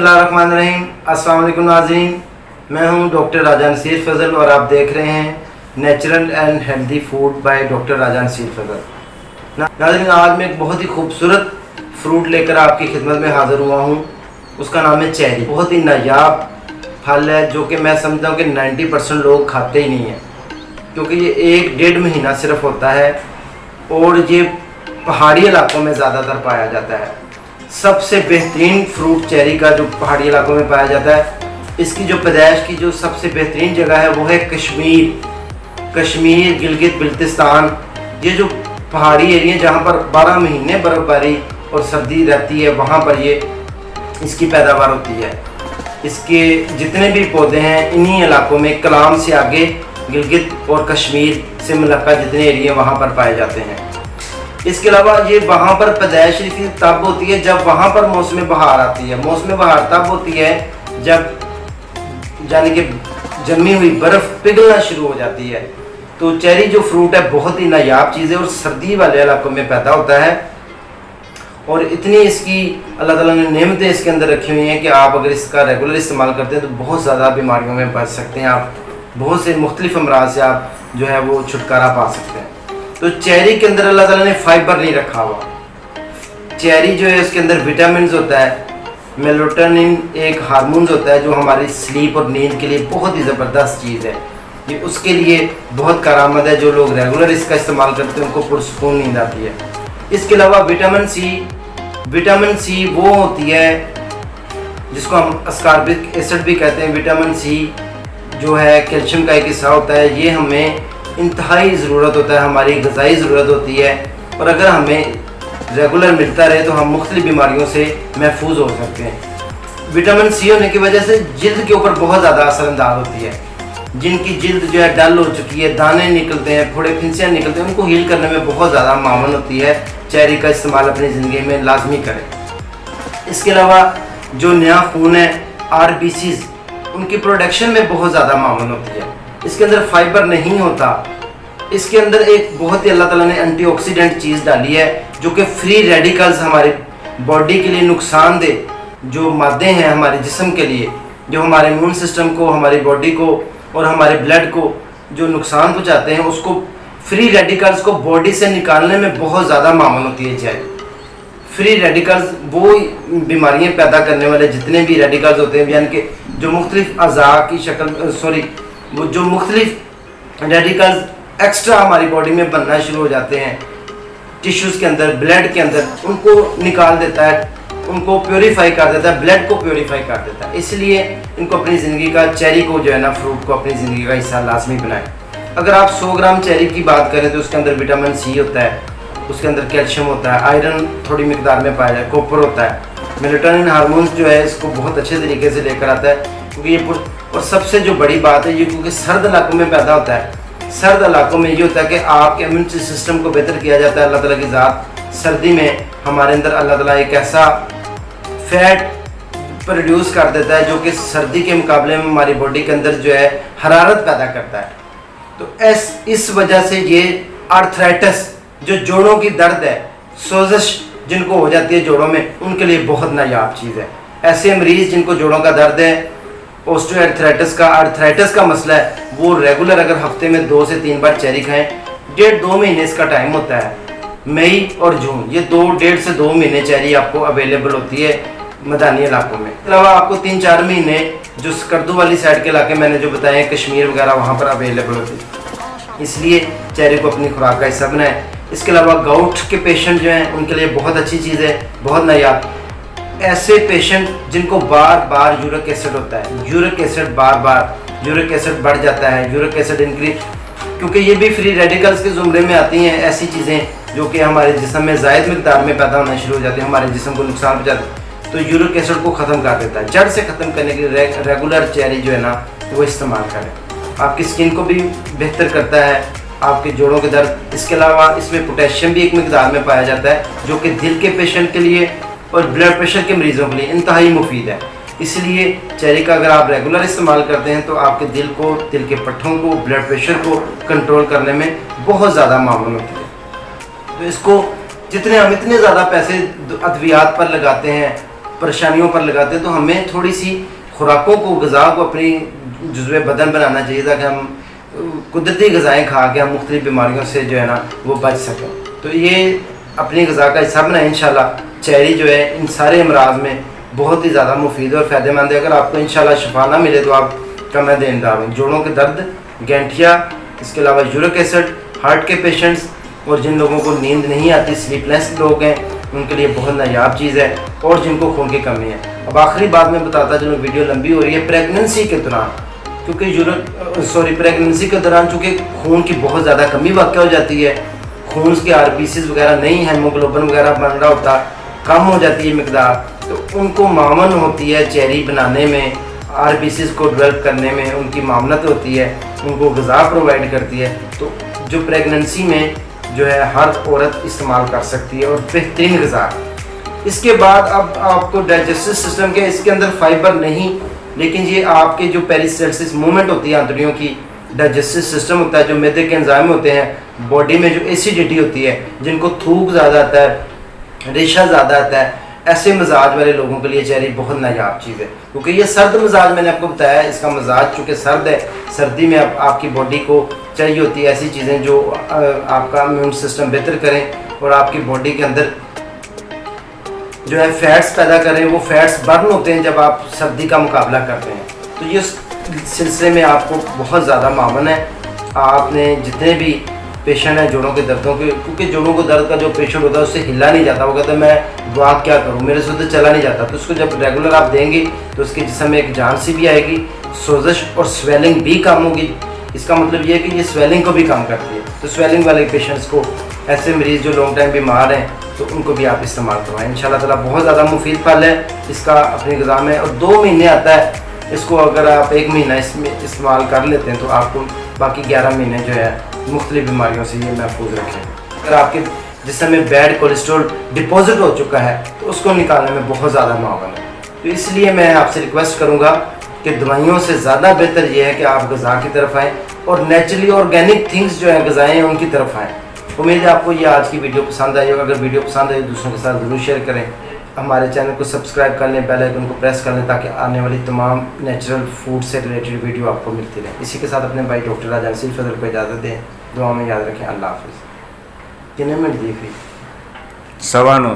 बिस्मिल्लाहिर्रहमानिर्रहीम। अस्सलाम वालेकुम नाज़रीन, मैं हूं डॉक्टर राजा नसीर फज़ल और आप देख रहे हैं natural and healthy food by doctor Raja Naseer Fazal. नाज़रीन, आज मैं एक बहुत ही खूबसूरत फ्रूट लेकर आपकी खिदमत में हाज़िर हुआ हूं। उसका नाम है चेरी। बहुत ही नायाब फल है जो कि मैं समझता हूँ कि 90% लोग खाते ही नहीं हैं, क्योंकि ये 1-1.5 महीना सिर्फ होता है और ये पहाड़ी इलाकों में ज़्यादातर पाया जाता है। सबसे बेहतरीन फ्रूट चेरी का जो पहाड़ी इलाकों में पाया जाता है, इसकी जो पैदाइश की जो सबसे बेहतरीन जगह है वो है कश्मीर, गिलगित बिल्तिस्तान। ये जो पहाड़ी एरिया जहाँ पर 12 महीने बर्फ़बारी और सर्दी रहती है, वहाँ पर ये इसकी पैदावार होती है। इसके जितने भी पौधे हैं इन्हीं इलाकों में, कलाम से आगे गिलगित और कश्मीर से मुल्का जितने एरिया वहाँ पर पाए जाते हैं। इसके अलावा ये वहाँ पर पैदाइश इसकी तब होती है जब वहाँ पर मौसम बहार आती है। मौसम बहार तब होती है जब यानी कि जमी हुई बर्फ़ पिघलना शुरू हो जाती है। तो चेरी जो फ्रूट है बहुत ही नायाब चीज़ है और सर्दी वाले इलाकों में पैदा होता है और इतनी इसकी अल्लाह ताला ने नेमतें इसके अंदर रखी हुई हैं कि आप अगर इसका रेगुलर इस्तेमाल करते हैं तो बहुत ज़्यादा बीमारियों में बच सकते हैं। आप बहुत से मुख्तलिफ अमराज से आप जो है वो छुटकारा पा सकते हैं। तो चेरी के अंदर अल्लाह ताला ने फाइबर नहीं रखा हुआ। चेरी जो है उसके अंदर विटामिन होता है, मेलाटोनिन एक हार्मोन होता है जो हमारी स्लीप और नींद के लिए बहुत ही ज़बरदस्त चीज़ है। ये उसके लिए बहुत कारआमद है। जो लोग रेगुलर इसका इस्तेमाल करते हैं उनको पुरसकून नींद आती है। इसके अलावा विटामिन सी वो होती है जिसको हम अस्कॉर्बिक एसिड भी कहते हैं। विटामिन सी जो है कैल्शियम का एक हिस्सा होता है। ये हमें इंतहाई ज़रूरत होता है, हमारी ग़िज़ाई ज़रूरत होती है और अगर हमें रेगुलर मिलता रहे तो हम मुख्तलिफ बीमारियों से महफूज हो सकते हैं। विटामिन सी होने की वजह से जिल्द के ऊपर बहुत ज़्यादा असरअंदाज होती है। जिनकी जिल्द जो है डल हो चुकी है, दाने निकलते हैं, फोड़े फिंसियाँ निकलते हैं, उनको हील करने में बहुत ज़्यादा मावन होती है। चेरी का इस्तेमाल अपनी ज़िंदगी में लाजमी करें। इसके अलावा जो नया खून है RBCs, उनकी प्रोडक्शन में बहुत ज़्यादा मावन होती है। इसके अंदर फाइबर नहीं होता। इसके अंदर एक बहुत ही अल्लाह ताला ने एंटीऑक्सीडेंट चीज़ डाली है जो कि फ्री रेडिकल्स हमारे बॉडी के लिए नुकसानदेह जो मादे हैं हमारे जिस्म के लिए, जो हमारे इम्यून सिस्टम को, हमारी बॉडी को और हमारे ब्लड को जो नुकसान पहुँचाते हैं, उसको फ्री रेडिकल्स को बॉडी से निकालने में बहुत ज़्यादा मामूल होती है चेरी। फ्री रेडिकल्स वो बीमारियाँ पैदा करने वाले जितने भी रेडिकल्स होते हैं, यानी कि जो मुख्तलिफ अज़ा की शक्ल वो जो मुख्तलिफ रेडिकल्स एक्स्ट्रा हमारी बॉडी में बनना शुरू हो जाते हैं टिश्यूज़ के अंदर, ब्लड के अंदर, उनको निकाल देता है, उनको प्योरीफाई कर देता है, ब्लड को प्योरीफाई कर देता है। इसलिए इनको अपनी ज़िंदगी का, चेरी को जो है ना, फ्रूट को अपनी ज़िंदगी का हिस्सा लाजमी बनाएं। अगर आप 100 ग्राम चेरी की बात करें तो उसके अंदर विटामिन सी होता है, उसके अंदर कैल्शियम होता है, आयरन थोड़ी मिकदार में पाया जाए, कॉपर होता है, मेलाटोनिन हार्मोन जो है इसको बहुत अच्छे तरीके से लेकर आता है। क्योंकि ये और सबसे जो बड़ी बात है ये क्योंकि सर्द इलाकों में पैदा होता है। सर्द इलाकों में ये होता है कि आपके इम्यून सिस्टम को बेहतर किया जाता है। अल्लाह ताला की ज़ात सर्दी में हमारे अंदर अल्लाह ताला एक ऐसा फैट प्रोड्यूस कर देता है जो कि सर्दी के मुकाबले में हमारी बॉडी के अंदर जो है हरारत पैदा करता है। तो इस वजह से ये आर्थराइटिस, जो जोड़ों की दर्द है, सोजिश जिनको हो जाती है जोड़ों में, उनके लिए बहुत नायाब चीज़ है। ऐसे मरीज़ जिनको जोड़ों का दर्द है, आर्थराइटिस का मसला है, वो रेगुलर अगर हफ्ते में 2 से 3 बार चेरी खाएं। 1.5-2 महीने इसका टाइम होता है, मई और जून, ये 1.5 से 2 महीने चेरी आपको अवेलेबल होती है मैदानी इलाकों में। इसके अलावा आपको 3-4 महीने जो स्कर्दू वाली साइड के इलाके मैंने जो बताए, कश्मीर वगैरह, वहाँ पर अवेलेबल होती है। इसलिए चेरी को अपनी खुराक का हिस्सा बनाएं। इसके अलावा गाउट के पेशेंट जो हैं उनके लिए बहुत अच्छी चीज़ है, बहुत नायाब। ऐसे पेशेंट जिनको बार बार यूरिक एसिड होता है, यूरिक एसिड बढ़ जाता है, यूरिक एसिड इंक्रीज, क्योंकि ये भी फ्री रेडिकल्स के ज़ुमरे में आती हैं। ऐसी चीज़ें जो कि हमारे जिस्म में ज़ायद मिकदार में पैदा होना शुरू हो जाती हैं, हमारे जिस्म को नुकसान पहुँचाती है। तो यूरिक एसिड को ख़त्म कर देता है। जड़ से ख़त्म करने के लिए रेगुलर चेरी जो है ना वो इस्तेमाल करें। आपकी स्किन को भी बेहतर करता है, आपके जोड़ों के दर्द। इसके अलावा इसमें पोटेशियम भी एक मिकदार में पाया जाता है जो कि दिल के पेशेंट के लिए और ब्लड प्रेशर के मरीज़ों के लिए इंतहाई मुफीद है। इसलिए चेरी का अगर आप रेगुलर इस्तेमाल करते हैं तो आपके दिल को, दिल के पट्ठों को, ब्लड प्रेशर को कंट्रोल करने में बहुत ज़्यादा मामूल होती है। तो इसको जितने हम इतने ज़्यादा पैसे अद्वियात पर लगाते हैं پریشانیوں پر لگاتے ہیں، تو ہمیں تھوڑی سی خوراکوں کو، غذا کو اپنی جزو بدن بنانا چاہیے تاکہ ہم قدرتی غذائیں کھا کے ہم مختلف بیماریوں سے جو ہے نا وہ بچ سکیں. تو یہ اپنی غذا کا حصہ بنائیں انشاءاللہ. چیری جو ہے ان سارے امراض میں بہت ہی زیادہ مفید اور فائدہ مند ہے. اگر آپ کو انشاءاللہ شفا نہ ملے تو آپ کا میں دیندار ہوں. جوڑوں کے درد، گینٹھیا، اس کے علاوہ یورک ایسڈ، ہارٹ کے پیشنٹس اور جن لوگوں کو نیند نہیں آتی، سلیپ لیس لوگ ہیں، ان کے لیے بہت نایاب چیز ہے. اور جن کو خون کی کمی ہے. اب آخری بات میں بتاتا چلوں، ویڈیو لمبی ہو رہی ہے. پریگننسی کے دوران، کیونکہ پریگننسی کے دوران چونکہ خون کی بہت زیادہ کمی واقع ہو جاتی ہے، خون کے آر بی سیز وغیرہ نہیں، ہیموگلوبن وغیرہ بن رہا ہوتا، کم ہو جاتی ہے مقدار، تو ان کو معاون ہوتی ہے چیری بنانے میں، آر بی سیز کو ڈیولپ کرنے میں ان کی معاونت ہوتی ہے، ان کو غذا پرووائڈ کرتی ہے. تو جو پریگننسی میں جو ہے ہر عورت استعمال کر سکتی ہے اور بہترین غذا. اس کے بعد اب آپ کو ڈائجسٹو سسٹم کے، اس کے اندر فائبر نہیں، لیکن یہ آپ کے جو پیریسٹلسس موومنٹ ہوتی ہے آنتڑیوں کی، ڈائجسٹو سسٹم ہوتا ہے، جو معدے کے انزائم ہوتے ہیں، باڈی میں جو ایسیڈیٹی ہوتی ہے، جن کو تھوک زیادہ آتا ہے، ریشہ زیادہ آتا ہے، ایسے مزاج والے لوگوں کے لیے چیری بہت نایاب چیز ہے. کیونکہ یہ سرد مزاج میں نے آپ کو بتایا ہے، اس کا مزاج چونکہ سرد ہے، سردی میں آپ کی باڈی کو چاہیے ہوتی ہے ایسی چیزیں جو آپ کا امیون سسٹم بہتر کریں اور آپ کی باڈی کے اندر جو ہے فیٹس پیدا کریں. وہ فیٹس برن ہوتے ہیں جب آپ سردی کا مقابلہ کرتے ہیں. تو یہ سلسلے میں آپ کو بہت زیادہ معاون ہے. آپ نے جتنے بھی پیشنٹ ہیں جوڑوں کے دردوں کے، کیونکہ جوڑوں کو درد کا جو پیشنٹ ہوتا ہے اس سے ہلا نہیں جاتا، وہ کہتا ہے میں دعا کیا کروں، میرے سے تو چلا نہیں جاتا. تو اس کو جب ریگولر آپ دیں گے تو اس کے جسم میں ایک جان سی بھی آئے گی، سوزش اور سویلنگ بھی کم ہوگی. اس کا مطلب یہ ہے کہ یہ سویلنگ کو بھی کم کرتی ہے. تو سویلنگ والے پیشنٹس کو، ایسے مریض جو لانگ ٹائم بیمار ہیں، تو ان کو بھی آپ استعمال کروائیں. انشاءاللہ تعالیٰ بہت زیادہ مفید پھل ہے. اس کا اپنی غذا میں، اور 2 مہینے آتا ہے. اس کو اگر آپ 1 مہینہ اس میں استعمال کر لیتے ہیں تو آپ کو باقی 11 مہینے جو ہے مختلف بیماریوں سے یہ محفوظ رکھیں. اگر آپ کے جسم میں بیڈ کولیسٹرول ڈپازٹ ہو چکا ہے تو اس کو نکالنے میں بہت زیادہ معاون ہے. تو اس لیے میں آپ سے ریکویسٹ کروں گا کہ دوائیوں سے زیادہ بہتر یہ ہے کہ آپ غذا کی طرف آئیں اور نیچرلی آرگینک تھنگس جو ہیں غذائیں ہیں ان کی طرف آئیں. امید ہے آپ کو یہ آج کی ویڈیو پسند آئی ہوگا. اگر ویڈیو پسند آئی دوسروں کے ساتھ ضرور شیئر کریں. ہمارے چینل کو سبسکرائب کر لیں، بیل آئیکن کو پریس کر لیں تاکہ آنے والی تمام نیچرل فوڈ سے ریلیٹڈ ویڈیو آپ کو ملتی رہے. اسی کے ساتھ اپنے بھائی ڈاکٹر راجہ نصیر فضل کو اجازت دیں. دعا میں یاد رکھیں. اللہ حافظ. کتنے منٹ دی 9:15